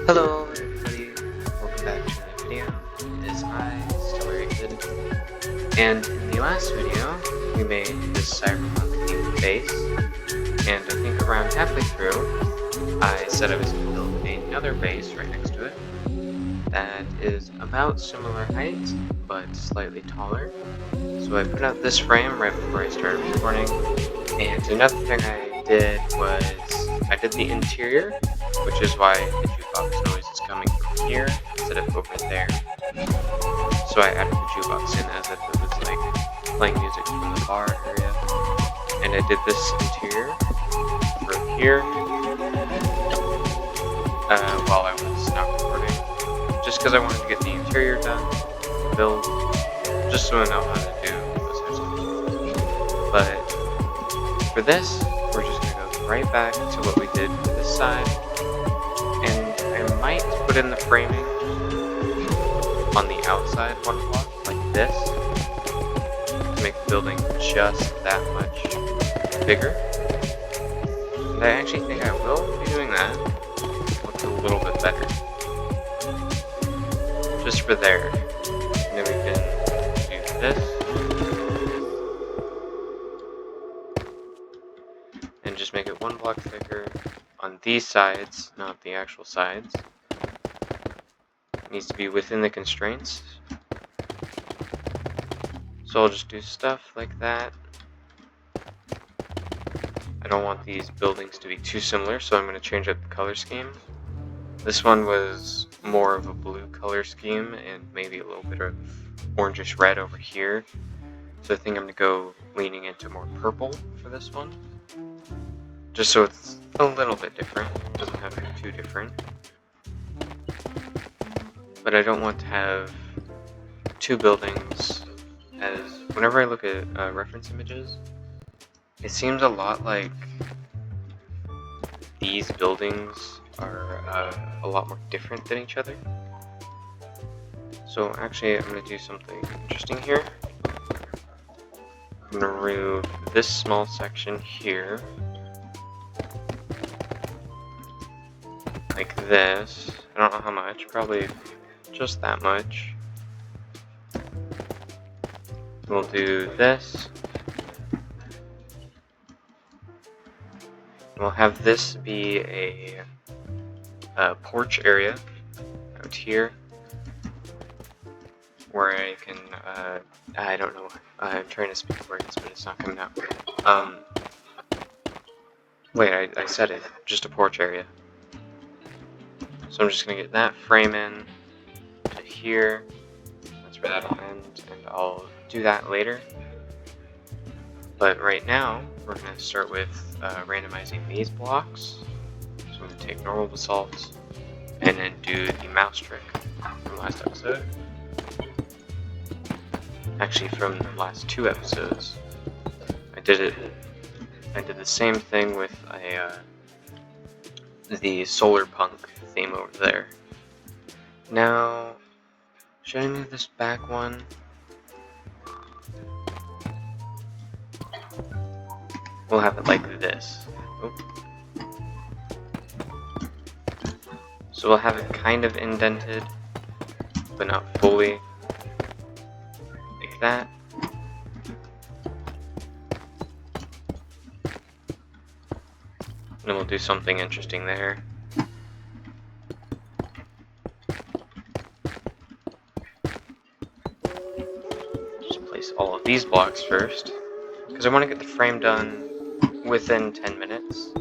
Hello everybody, welcome back to another video. It is I, still very good. And in the last video, we made this Cyberpunk Theme base, and I think around halfway through, I said I was going to build another base right next to it that is about similar height, but slightly taller. So I put out this frame right before I started recording, and another thing I did was I did the interior, which is why the jukebox noise is coming from here instead of over there. So I added the jukebox in as if it was like playing music from the bar area. And I did this interior for here while I was not recording, just because I wanted to get the interior done, build, just so I know how to do those types of things. But for this, we're just going to go right back to what we did for this side. And I might put in the framing on the outside one block, like this, to make the building just that much bigger. And I actually think I will be doing that. It looks a little bit better. Just for there. And then we can do this. And just make it one block thicker on these sides, not the actual sides. It needs to be within the constraints. So I'll just do stuff like that. I don't want these buildings to be too similar, so I'm going to change up the color scheme. This one was more of a blue color scheme and maybe a little bit of orangish red over here. So I think I'm going to go leaning into more purple for this one. Just so it's a little bit different. It doesn't have to be too different. But I don't want to have two buildings, as whenever I look at reference images, it seems a lot like these buildings are a lot more different than each other. So actually I'm going to do something interesting here. I'm going to remove this small section here. Like this. I don't know how much, probably just that much. We'll do this. We'll have this be a porch area out here where I can, I don't know, I'm trying to speak words, but it's not coming out. Wait, I said it, just a porch area. So I'm just going to get that frame in to here. That's where that'll end, and I'll do that later. But right now, we're going to start with randomizing these blocks. So I'm going to take normal basalt and then do the mouse trick from last episode. Actually, from the last two episodes. I did the same thing with the Cyberpunk theme over there. Now, should I move this back one? We'll have it like this. Oh. So we'll have it kind of indented, but not fully. Like that. And then we'll do something interesting there. Just place all of these blocks first, because I want to get the frame done within 10 minutes.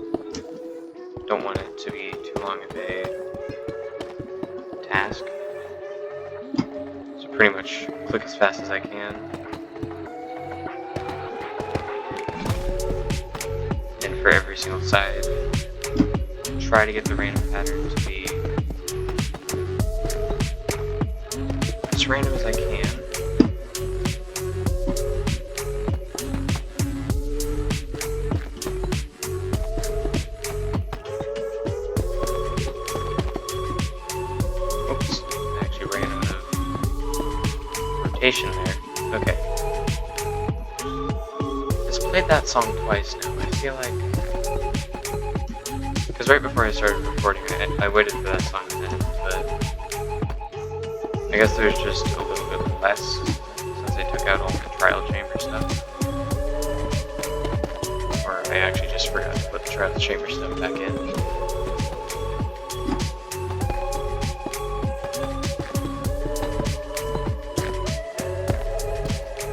Don't want it to be too long of a task. So pretty much click as fast as I can. And for every single side, try to get the random pattern to be as random as I can. Oops, I actually ran out of rotation there. Okay. Just played that song twice now. I feel like because right before I started recording, I waited for that song to end, but I guess there's just a little bit less since I took out all the trial chamber stuff. Or I actually just forgot to put the trial chamber stuff back in.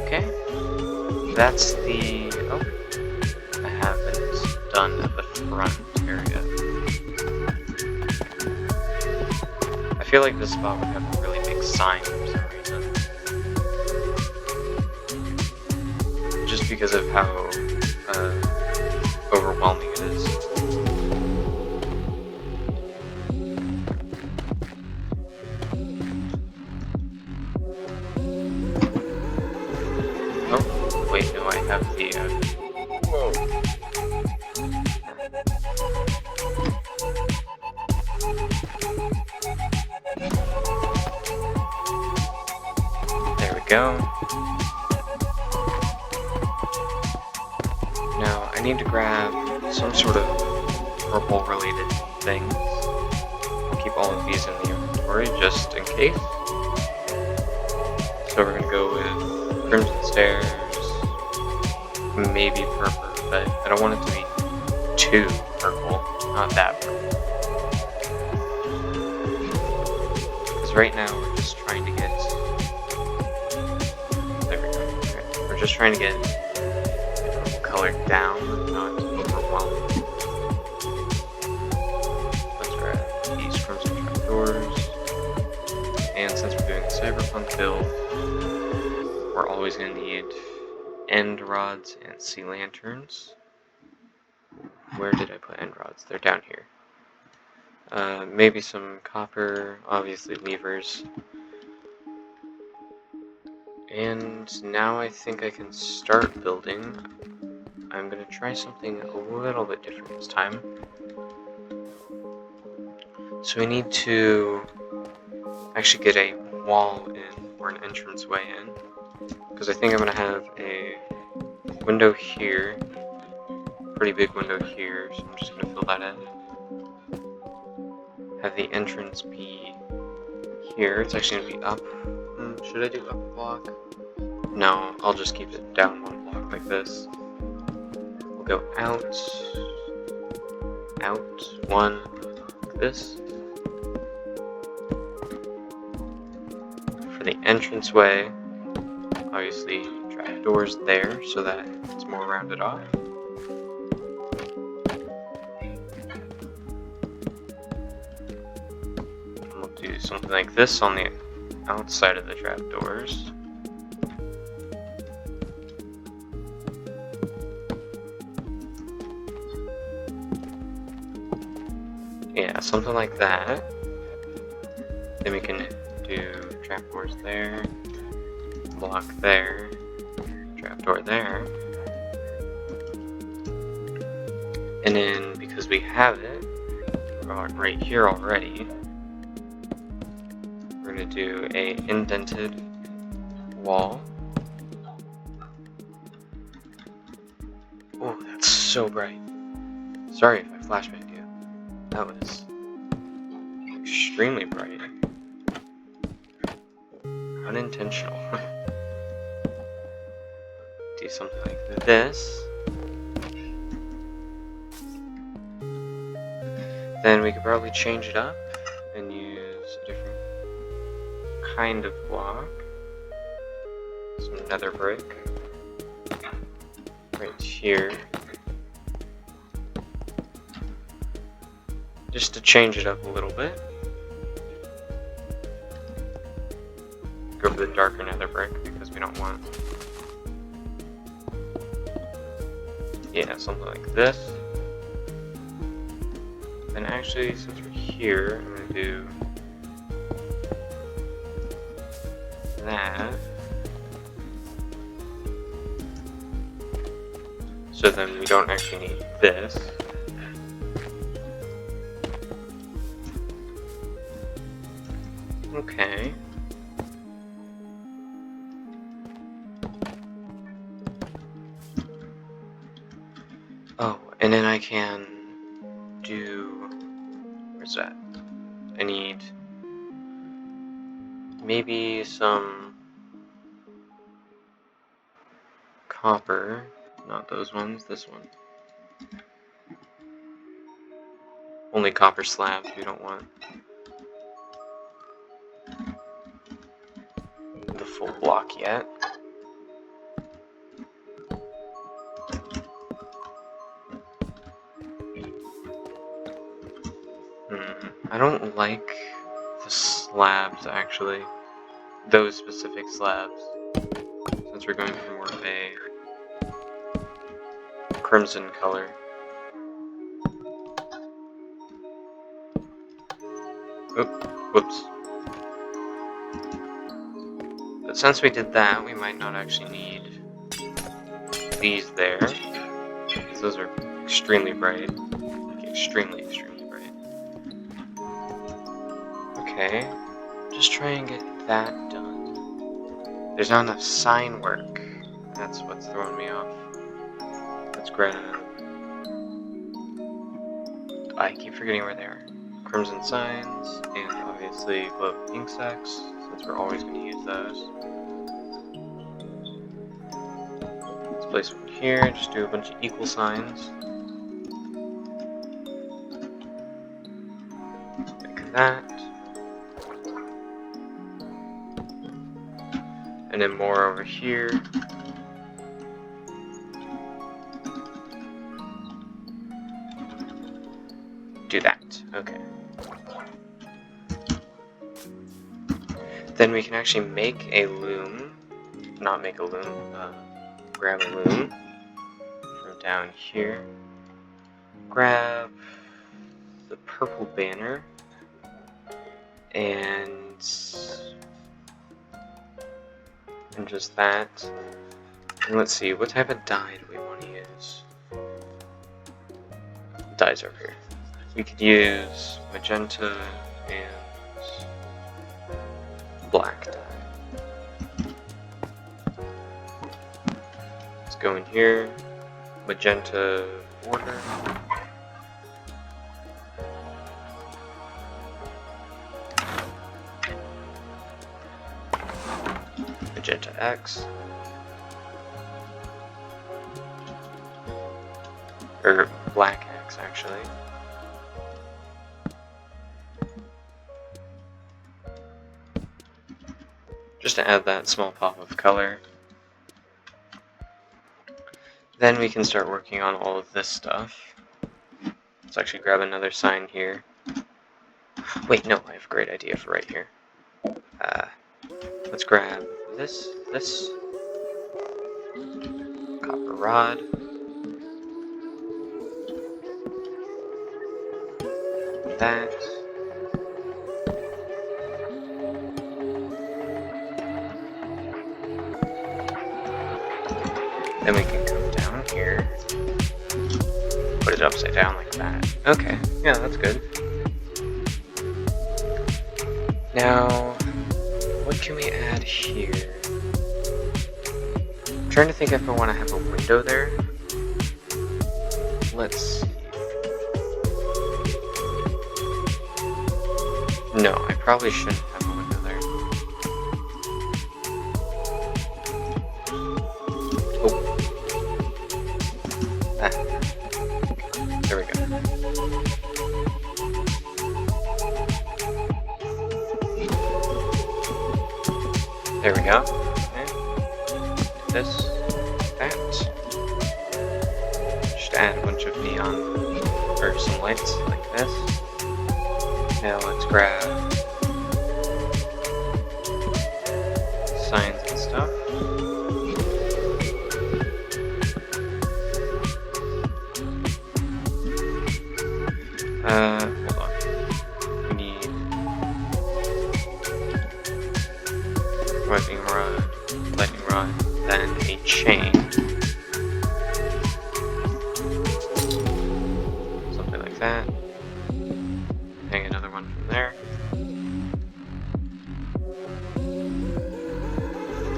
Okay, that's the... oh, I haven't done the front area. I feel like this spot would have a really big sign for some reason. Just because of how overwhelming it is. Oh, wait, no, I have the... whoa. There we go. Now, I need to grab some sort of purple related things. I'll keep all of these in the inventory just in case. So we're gonna go with Crimson Stairs, maybe purple, but I don't want it to be too purple, not that purple. Because right now we're just trying to get... there we go. Okay. We're just trying to get color down, not overwhelming. Let's grab these crimson trapdoors. And since we're doing the Cyberpunk build, we're always going to need end rods and sea lanterns. Where did I put end rods? They're down here. Maybe some copper, obviously levers. And now I think I can start building. I'm going to try something a little bit different this time. So we need to actually get a wall in, or an entranceway in. Because I think I'm going to have a window here, pretty big window here, so I'm just going to fill that in. Have the entrance be here, it's actually going to be up. Should I do up a block? No, I'll just keep it down one block like this. We'll go out, one, like this. For the entranceway, obviously trap doors there so that it's more rounded off. And we'll do something like this on the outside of the trap doors. Yeah, something like that. Then we can do trapdoors there, block there, trapdoor there. And then, because we have it right here already, we're going to do a indented wall. Oh, that's so bright. Sorry if I flashbanged you. That was extremely bright. Unintentional. Do something like this. Then we could probably change it up and use a different kind of block. Some nether brick. Right here. Just to change it up a little bit. Go for the darker nether brick because we don't want... yeah, something like this. And actually, since we're here, I'm going to do that. So then we don't actually need this. Okay. Oh, and then I can do is that? I need maybe some copper. Not those ones, this one. Only copper slabs, we don't want the full block yet. I don't like the slabs, actually. Those specific slabs. Since we're going for more of a crimson color. Oop, whoops. But since we did that, we might not actually need these there. Because those are extremely bright. Like extremely bright. Okay. Just try and get that done. There's not enough sign work. That's what's throwing me off. Let's grab... I keep forgetting where they are. Crimson signs, and obviously glow ink sacks, since we're always going to use those. Let's place one here, just do a bunch of equal signs. Like that. And then more over here. Do that. Okay. Then we can actually make a loom. Not make a loom. Grab a loom from down here. Grab the purple banner. And just that. And let's see, what type of dye do we want to use? Dyes over here. We could use magenta and black dye. Let's go in here, magenta border. Magenta X. Or black X, actually. Just to add that small pop of color. Then we can start working on all of this stuff. Let's actually grab another sign here. Wait, no, I have a great idea for right here. Let's grab this, copper rod, that, then we can come down here, put it upside down like that. Okay, yeah, that's good. Now, what can we add here? I'm trying to think if I want to have a window there. Let's see. No, I probably shouldn't have a window there. Oh. Ah. There we go. There we go. Okay. This, that. Just add a bunch of neon, or some lights like this. Now let's grab signs and stuff. Hold on. We need lightning rod, then a chain. Something like that. Hang another one from there.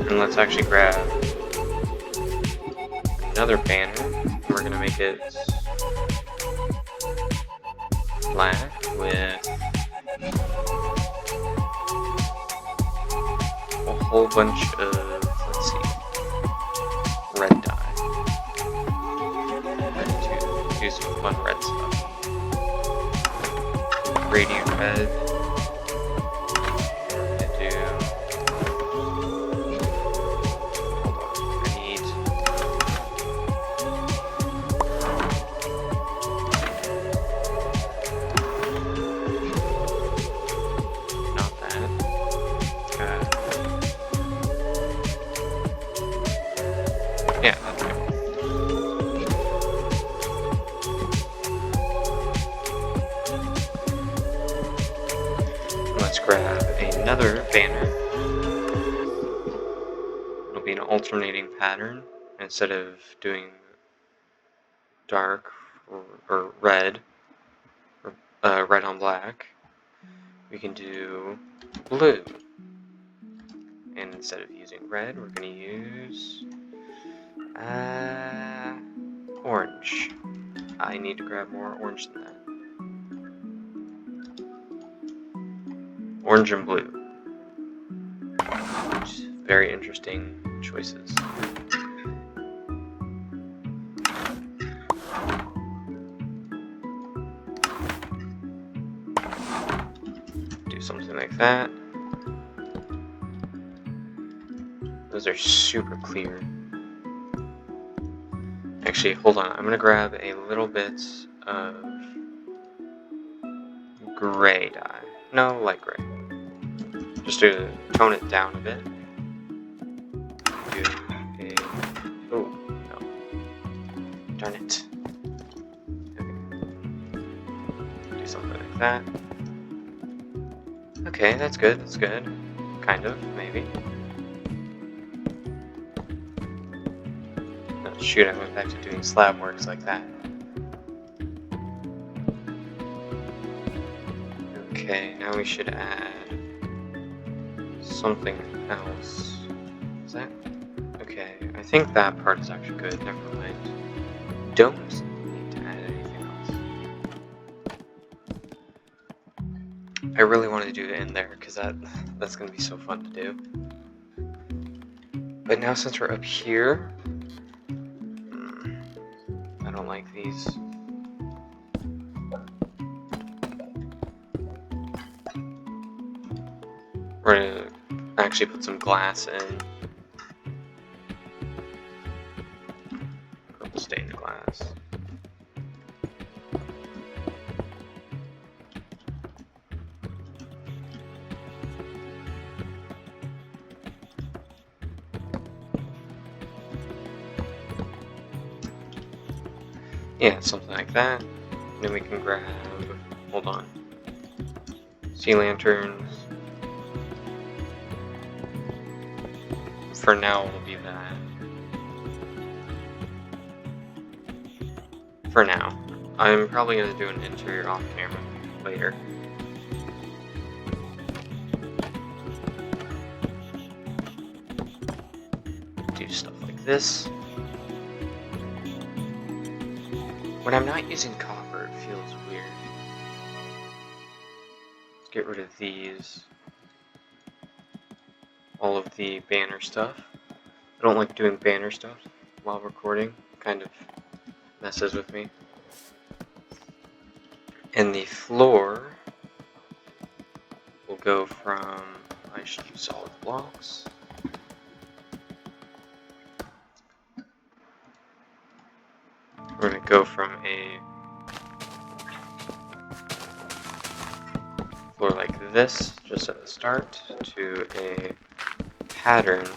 And let's actually grab another banner. We're gonna make it black with a whole bunch of, let's see, red dye. Ready to do some fun red stuff. Radiant red. Yeah, that's good. Let's grab another banner. It'll be an alternating pattern. Instead of doing dark or red, or red on black, we can do blue. And instead of using red, we're going to use orange. I need to grab more orange than that. Orange and blue. Very interesting choices. Do something like that. Those are super clear. Actually, hold on. I'm going to grab a little bit of gray dye. No, light gray. Just to tone it down a bit. Do a... Oh, no. Darn it. Okay. Do something like that. Okay, that's good, that's good. Kind of, maybe. Oh, shoot, I went back to doing slab works like that. Okay, now we should add something else. Is that? Okay, I think that part is actually good. Never mind. Don't need to add anything else. I really wanted to do it in there because that's going to be so fun to do. But now since we're up here, I don't like these. We're going to actually put some glass in. Purple stained glass. Yeah, something like that. And then we can grab, hold on, sea lanterns. For now, we'll be that. For now. I'm probably going to do an interior off camera later. Do stuff like this. When I'm not using copper, it feels weird. Let's get rid of these. All of the banner stuff. I don't like doing banner stuff while recording. Kind of messes with me. And the floor will go from, I should use solid blocks. We're going to go from a floor like this, just at the start, to a pattern.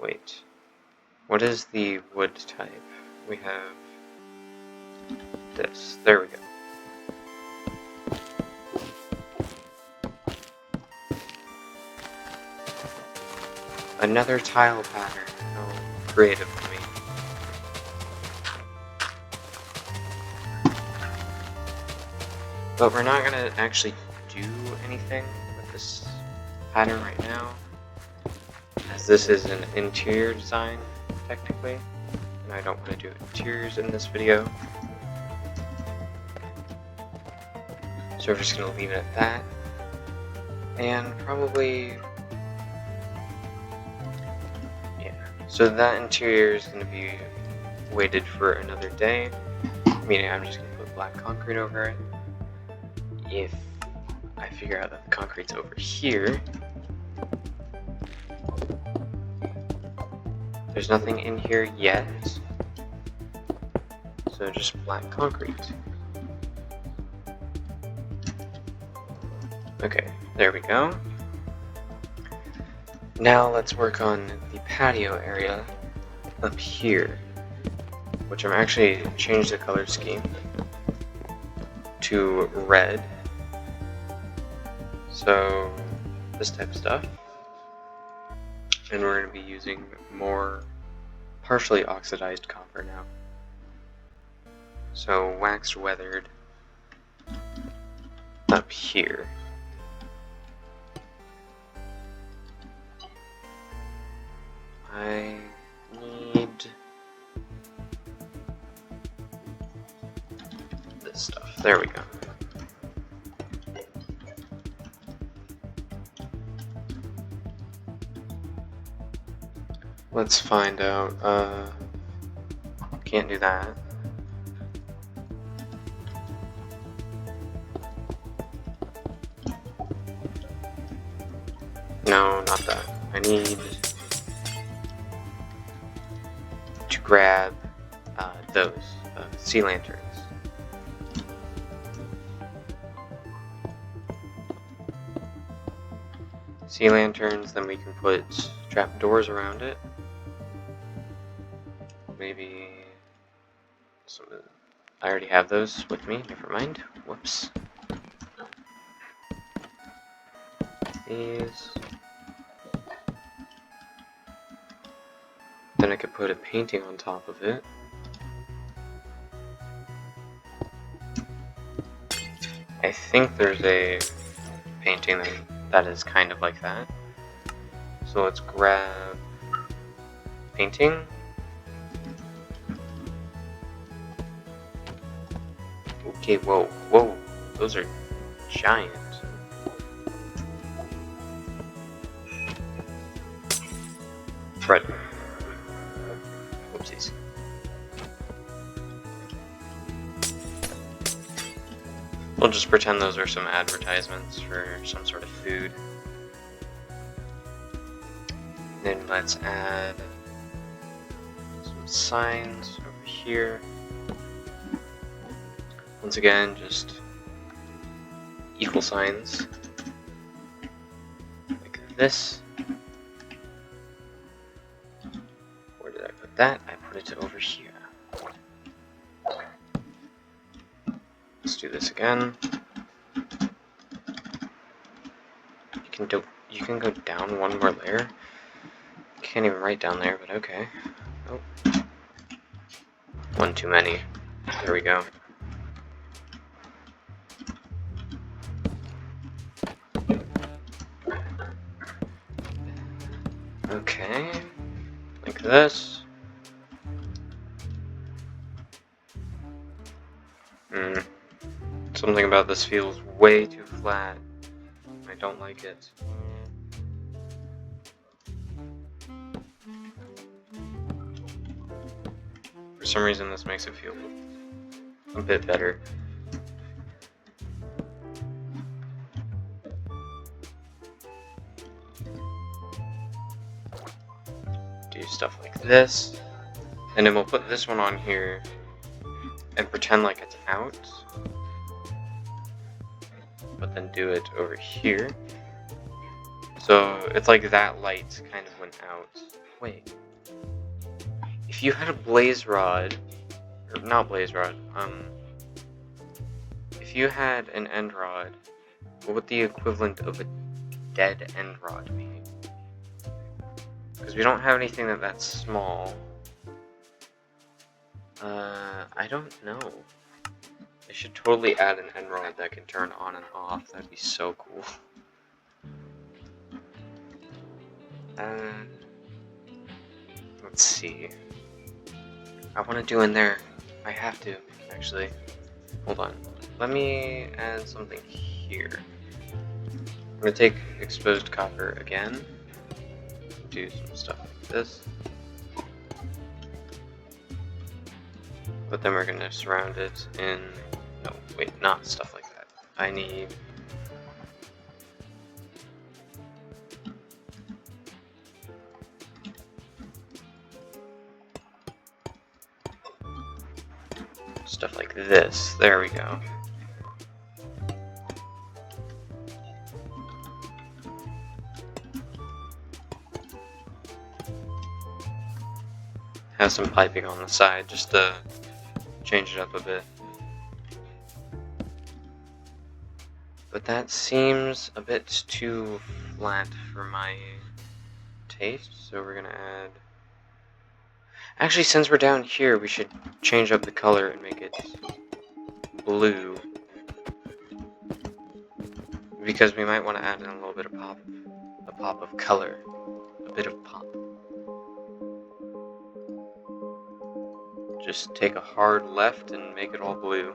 Wait, what is the wood type? We have this. There we go. Another tile pattern. How creative to me. But we're not going to actually do anything with this pattern right now, as this is an interior design, technically, and I don't want to do interiors in this video. So we're just going to leave it at that. And probably... yeah. So that interior is going to be waited for another day. Meaning I'm just going to put black concrete over it. If I figure out that the concrete's over here... there's nothing in here yet. So just black concrete. Okay, there we go. Now let's work on the patio area up here, which I'm actually changed the color scheme to red. So this type of stuff. And we're going to be using more partially oxidized copper now. So waxed weathered up here. I need this stuff. There we go. Let's find out. Can't do that. No, not that. I need to grab those sea lanterns. Sea lanterns, then we can put trap doors around it. Maybe some. I already have those with me. Never mind. Whoops. These. Then I could put a painting on top of it. I think there's a painting that is kind of like that. So let's grab painting. Okay, whoa, those are giant. Right. Whoopsies. We'll just pretend those are some advertisements for some sort of food. Then let's add some signs over here. Once again, just equal signs. Like this. Where did I put that? I put it over here. Let's do this again. You can go down one more layer. Can't even write down there, but okay. Oh. One too many. There we go. Okay. Like this. Something about this feels way too flat. I don't like it. For some reason this makes it feel a bit better. Do stuff like this. And then we'll put this one on here and pretend like it's out. But then do it over here. So it's like that light kind of went out. Wait. If you had a blaze rod, or not blaze rod, if you had an end rod, what would the equivalent of a dead end rod be? Because we don't have anything that's small. I don't know. I should totally add an end rod that can turn on and off. That'd be so cool. Let's see. I want to do in there. I have to, actually. Hold on. let me add something here. I'm gonna take exposed copper again, do some stuff like this, but then we're gonna surround it in, no, wait, not stuff like that. I need stuff like this. There we go. Have some piping on the side just to change it up a bit. But that seems a bit too flat for my taste, so we're gonna add... Actually, since we're down here, we should change up the color and make it blue. Because we might want to add in a little bit of pop. A pop of color. A bit of pop. Just take a hard left and make it all blue.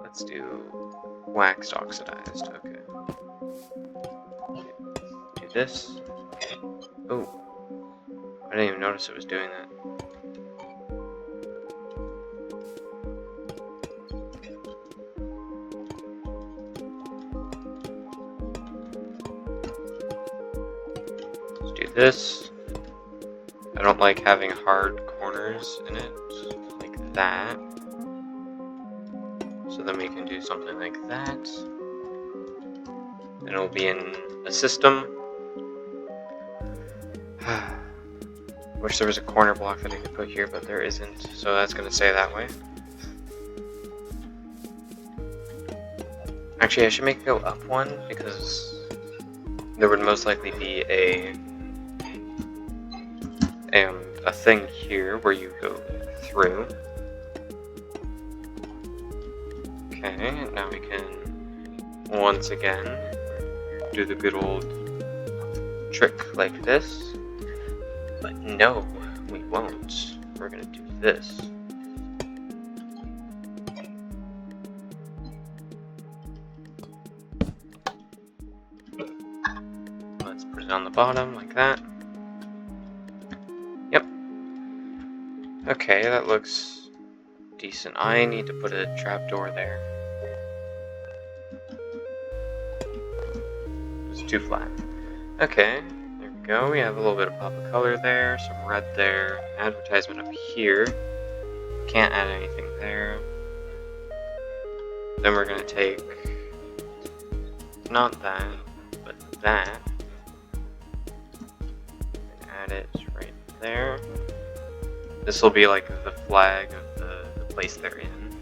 Let's do waxed oxidized, okay. Do this. Oh, I didn't even notice it was doing that. Let's do this. I don't like having hard corners in it, like that. So then we can do something like that. And it'll be in a system. Wish there was a corner block that I could put here, but there isn't. So that's going to stay that way. Actually, I should make it go up one, because there would most likely be a thing here where you go through. Okay, now we can once again do the good old trick like this. But no, we won't. We're gonna do this. Let's put it on the bottom like that. Yep. Okay, that looks decent. I need to put a trapdoor there. It's too flat. Okay, there we go. We have a little bit of pop of color there, some red there, advertisement up here. Can't add anything there. Then we're gonna take not that, but that, and add it right there. This will be like the flag of the place they're in,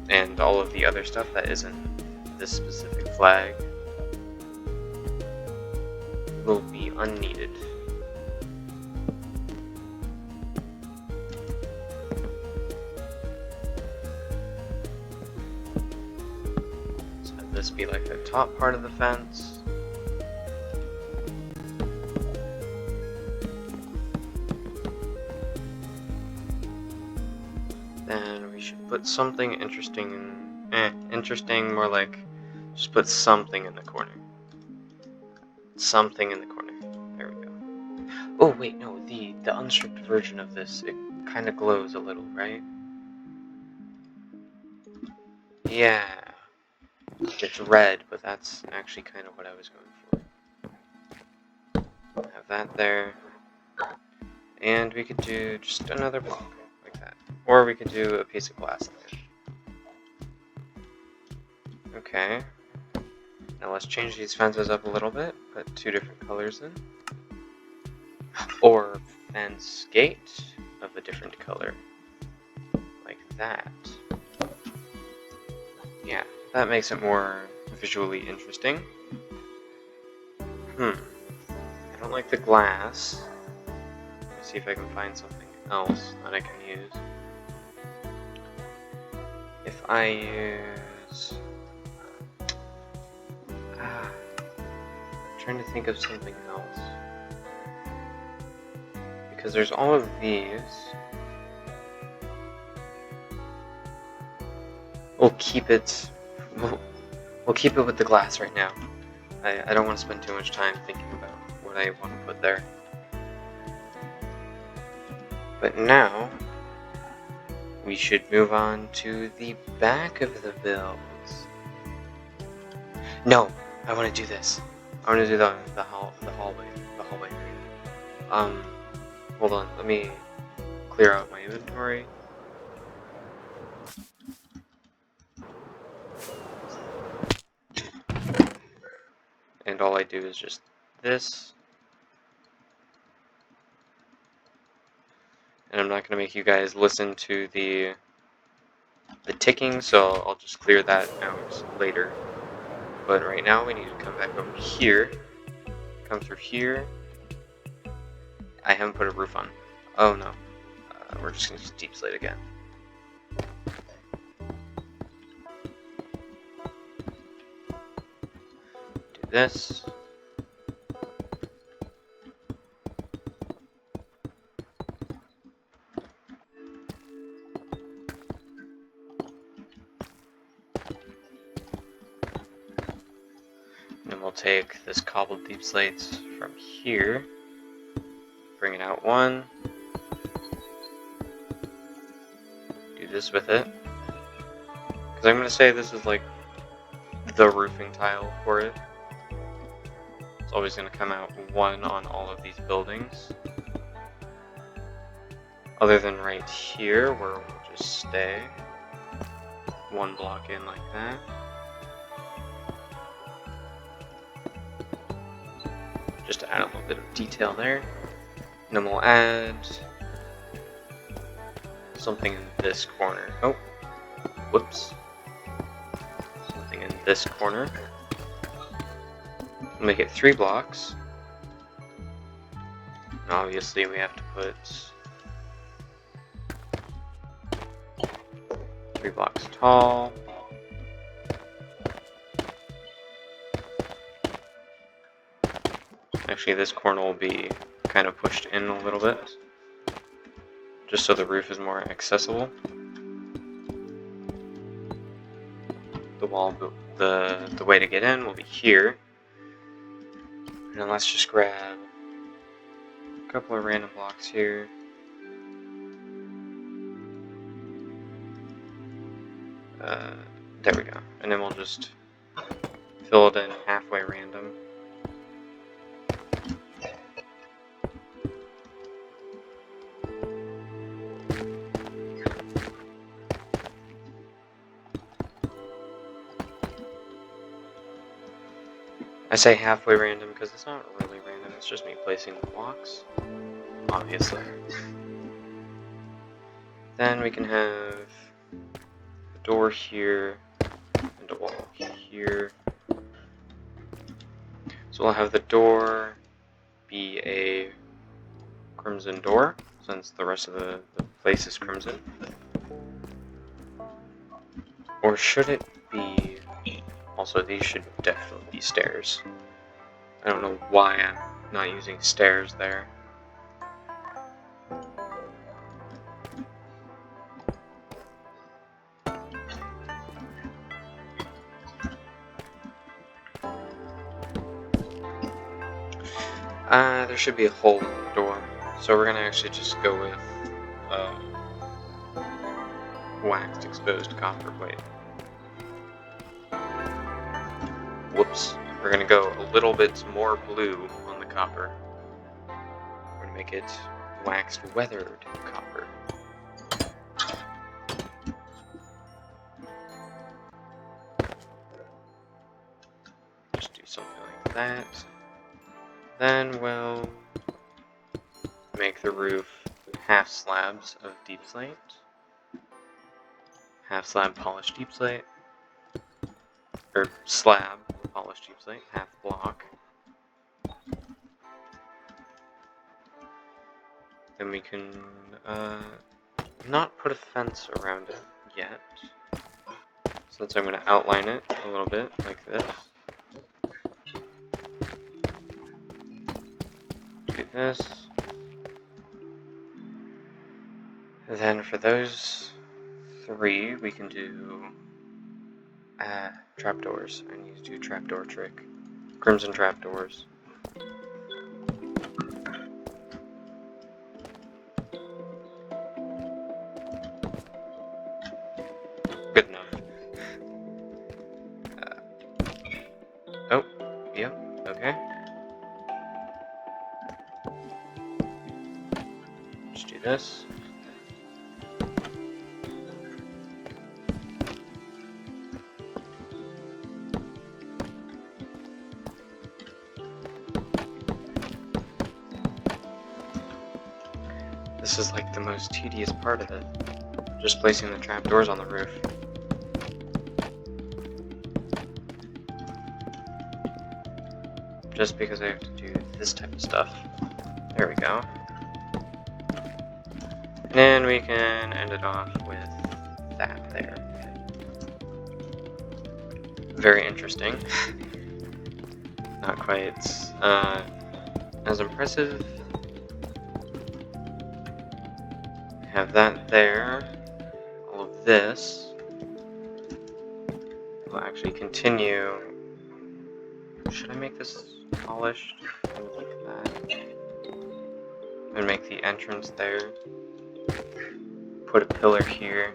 and all of the other stuff that isn't this specific flag will be unneeded. Let's have this be like the top part of the fence. Then we should put something interesting interesting, more like just put something in the corner. Something in the corner. There we go. Oh wait, no, the unstripped version of this, it kind of glows a little, right? Yeah. It's red, but that's actually kind of what I was going for. Have that there. And we could do just another block, like that. Or we could do a piece of glass there. Okay. Now let's change these fences up a little bit, put two different colors in. Or fence gate of a different color. Like that. Yeah, that makes it more visually interesting. I don't like the glass. Let's see if I can find something else that I can use. If I use... trying to think of something else, because there's all of these. we'll keep it. We'll keep it with the glass right now. I don't want to spend too much time thinking about what I want to put there. But now, we should move on to the back of the builds. No, I want to do this. I want to do the hallway area. Hold on. Let me clear out my inventory. And all I do is just this. And I'm not going to make you guys listen to the ticking, so I'll just clear that out later. But right now we need to come back over here, come through here. I haven't put a roof on. Oh no, we're just going to use deep slate again. Do this. And we'll take this cobbled deep slates from here, bring it out one, do this with it, because I'm going to say this is like the roofing tile for it. It's always going to come out one on all of these buildings, other than right here where we'll just stay one block in like that. Just to add a little bit of detail there. And then we'll add something in this corner. Oh, whoops. Something in this corner. We'll make it 3 blocks. And obviously we have to put 3 blocks tall. Actually, this corner will be kind of pushed in a little bit, just so the roof is more accessible. The wall, the way to get in will be here. And then let's just grab a couple of random blocks here. There we go. And then we'll just fill it in halfway random. I say halfway random because it's not really random, it's just me placing the blocks, obviously. Then we can have a door here and a wall here. So we'll have the door be a crimson door, since the rest of the place is crimson. Or should it be... Also, these should definitely be stairs. I don't know why I'm not using stairs there. There should be a hole in the door, so we're gonna actually just go with waxed exposed copper plate. Whoops. We're gonna go a little bit more blue on the copper. We're gonna make it waxed weathered copper. Just do something like that. Then we'll make the roof half slabs of deep slate. Half slab polished deep slate. Or slab polished deep slate, half block. Then we can not put a fence around it yet, since I'm going to outline it a little bit like this. Do this. And then for those 3, we can do Trapdoors. I need to do trapdoor trick. Crimson trapdoors. Good enough. Oh, yep, okay. Just do this. This is like the most tedious part of it. Just placing the trapdoors on the roof. Just because I have to do this type of stuff. There we go. And then we can end it off with that there. Very interesting. Not quite as impressive. Have that there. All of this will actually continue. Should I make this polished? Like that. And make the entrance there. Put a pillar here.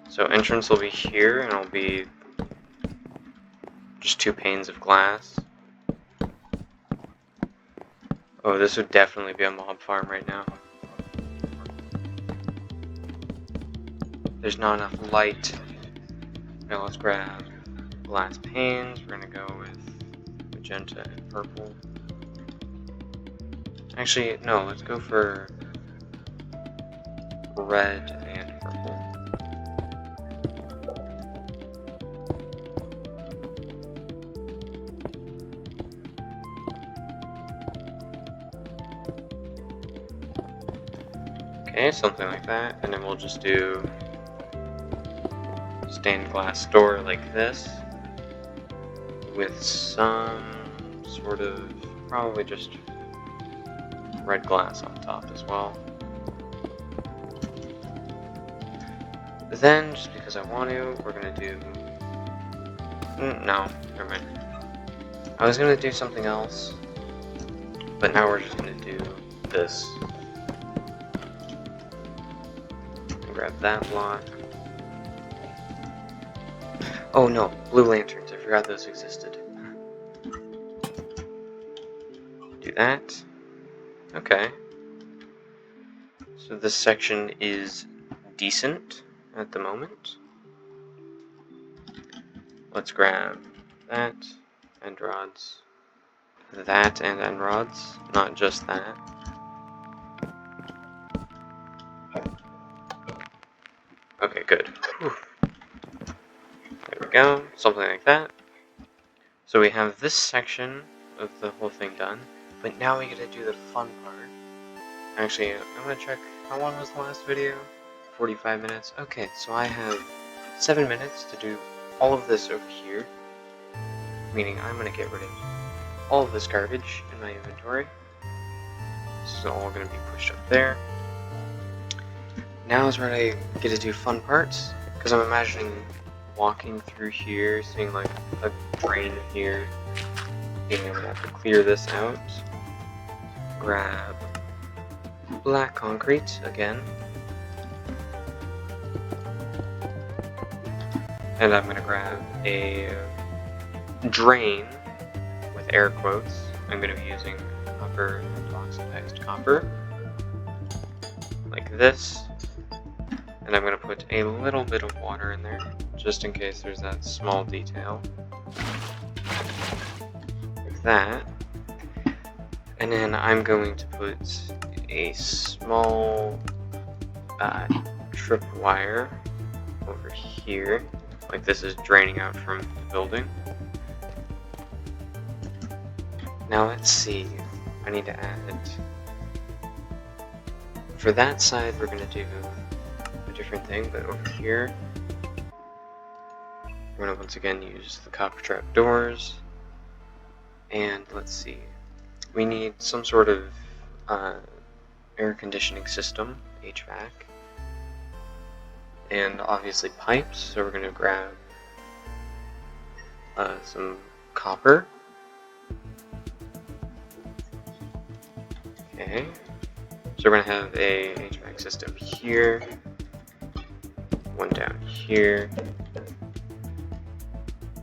So entrance will be here, and it'll be just 2 panes of glass. Oh, this would definitely be a mob farm right now. There's not enough light. Now let's grab glass panes. We're gonna go with magenta and purple. Actually, no, let's go for red and purple. Okay, something like that, and then we'll just do stained glass door like this, with some sort of, probably just red glass on top as well. Then, just because I want to, we're gonna do, no, never mind. I was gonna do something else, but now we're just gonna do this. Grab that block. Oh no, blue lanterns. I forgot those existed. Do that. Okay. So this section is decent at the moment. Let's grab that, end rods. That and end rods, not just that. Okay, good. Whew. There we go, something like that. So we have this section of the whole thing done, but now we get to do the fun part. Actually, I'm gonna check, how long was the last video? 45 minutes? Okay, so I have 7 minutes to do all of this over here, meaning I'm gonna get rid of all of this garbage in my inventory. This is all gonna be pushed up there. Now is where I get to do fun parts, because I'm imagining walking through here, seeing like a drain here, being able to have to clear this out, grab black concrete again, and I'm going to grab a drain with air quotes. I'm going to be using copper and oxidized copper, like this. And I'm going to put a little bit of water in there, just in case there's that small detail. Like that. And then I'm going to put a small tripwire over here, like this is draining out from the building. Now let's see, I need to add, for that side we're going to do different thing, but over here we're going to once again use the copper trap doors, and let's see, we need some sort of air conditioning system, HVAC, and obviously pipes. So we're going to grab some copper. Okay, so we're going to have a HVAC system here, one down here,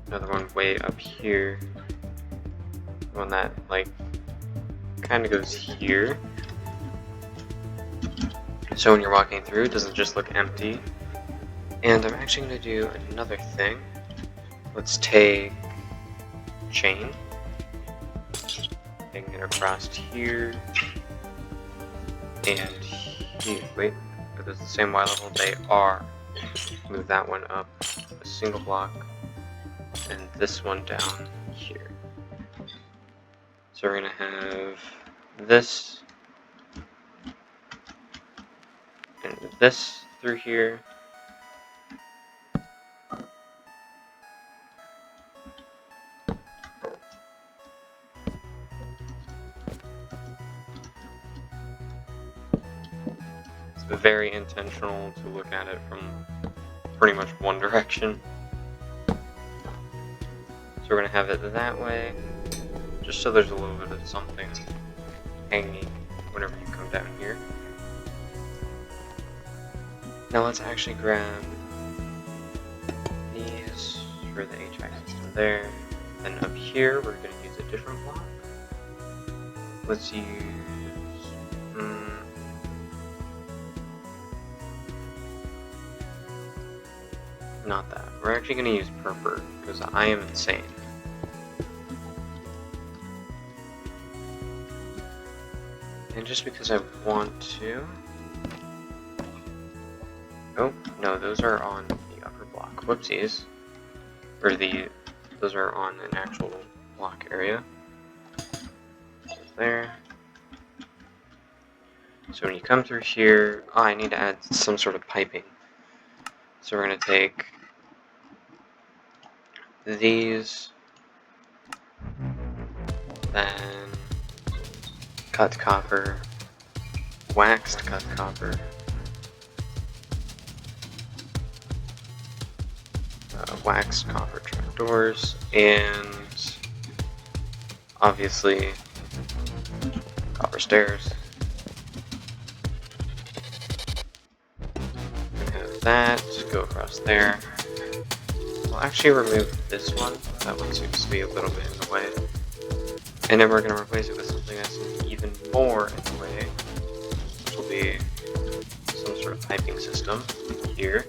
another one way up here, one that like kind of goes here. So when you're walking through, it doesn't just look empty. And I'm actually going to do another thing. Let's take chain, bring it across here, and here. Wait, are those the same Y level? They are. Move that one up a single block, and this one down here. So we're going to have this, and this through here. It's very intentional to look at it from pretty much one direction. So we're going to have it that way, just so there's a little bit of something hanging whenever you come down here. Now let's actually grab these for the HVAC system there. Then up here, we're going to use a different block. Let's use... not that. We're actually going to use purple, because I am insane. And just because I want to... oh, no, those are on the upper block. Whoopsies. Or those are on an actual block area. There. So when you come through here... oh, I need to add some sort of piping. So we're going to take these, then cut copper, waxed cut copper, waxed copper trapdoors, and obviously copper stairs. That, go across there. We'll actually remove this one. That one seems to be a little bit in the way. And then we're going to replace it with something that's even more in the way, which will be some sort of piping system here.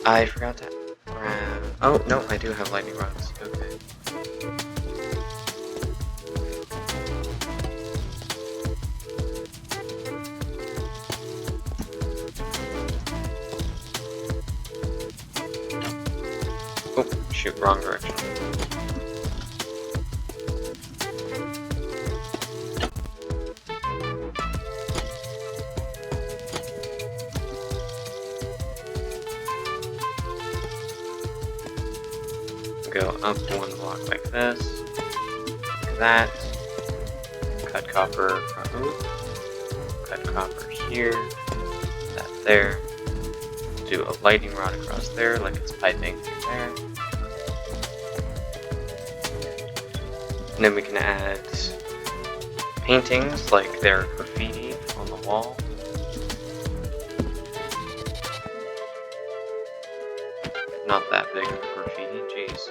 I forgot to grab... oh, no, I do have lightning rods. Okay. Oh, shoot, wrong direction. Go up one block like this, like that, cut copper, cut copper here, that there, do a lightning rod across there like it's piping through there, and then we can add paintings like they're graffiti on the wall. Not that big of graffiti, jeez.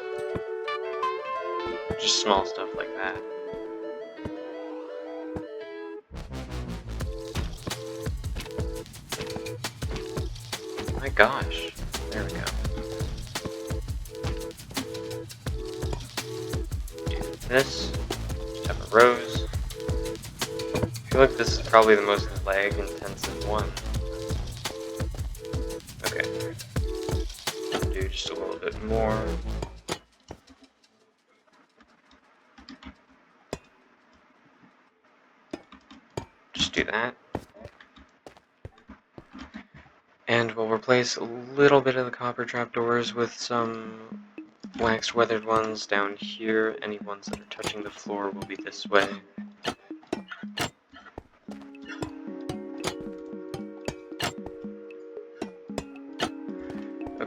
Just small stuff like that. My gosh. There we go. And this, just have a rose. I feel like this is probably the most lag intensive one. Okay. Do just a little bit more. Just do that. And we'll replace a little bit of the copper trapdoors with some waxed weathered ones down here. Any ones that are touching the floor will be this way.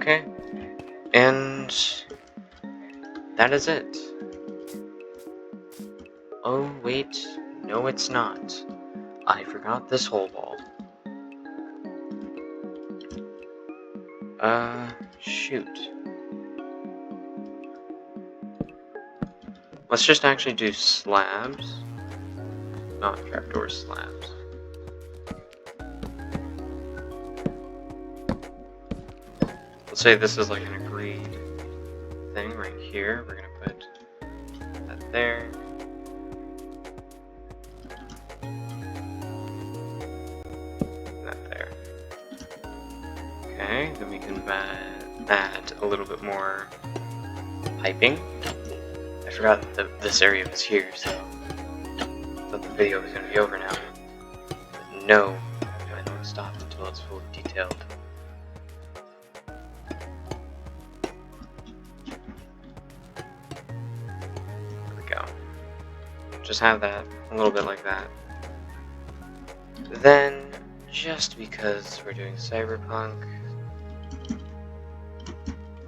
Okay, and that is it. Oh, wait, no it's not. I forgot this whole wall. Shoot. Let's just actually do slabs. Not trapdoor slabs. Let's say this is like an agreed thing right here. We're gonna put that there. And that there. Okay, then we can add a little bit more piping. I forgot that this area was here, so I thought the video was gonna be over now. But no, I don't stop until it's fully detailed. There we go. Just have that, a little bit like that. Then, just because we're doing Cyberpunk,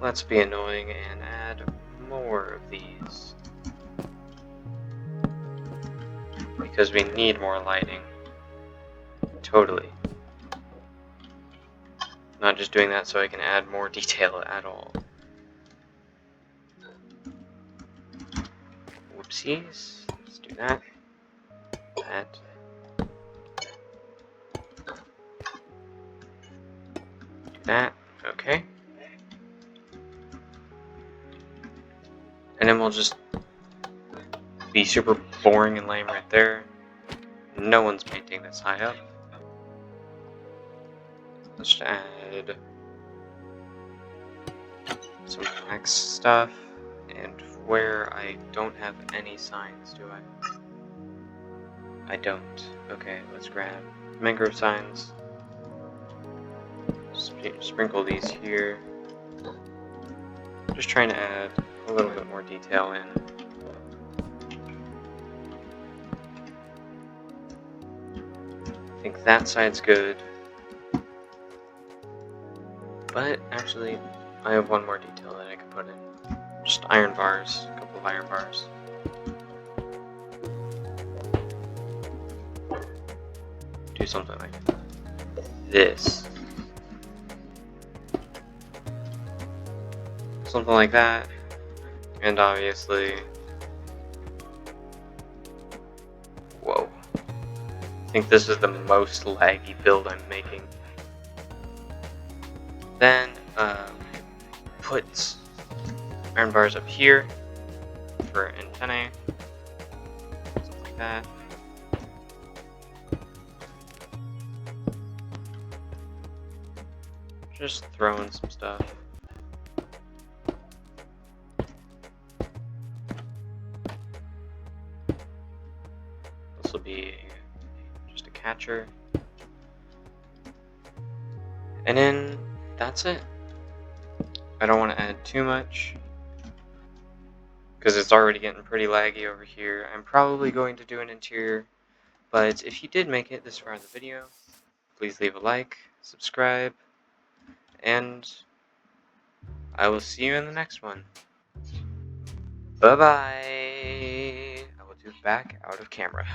let's be annoying and add more of these. Because we need more lighting. Totally. Not just doing that so I can add more detail at all. Whoopsies. Let's do that. That. Do that. Okay. And then we'll just be super boring and lame right there. No one's painting this high up. Let's just add some black stuff, and where I don't have any signs, do I? I don't. Okay, let's grab mangrove signs. Sprinkle these here. Just trying to add a little bit more detail in. I think that side's good. But actually, I have one more detail that I can put in. Just iron bars, a couple of iron bars. Do something like this. Something like that. And obviously, whoa. I think this is the most laggy build I'm making. Then, put iron bars up here for antennae, something like that. Just throw in some stuff. This will be just a catcher. And then that's it. I don't want to add too much because it's already getting pretty laggy over here. I'm probably going to do an interior, but if you did make it this far in the video, please leave a like, subscribe, and I will see you in the next one. Bye-bye. I will do back out of camera.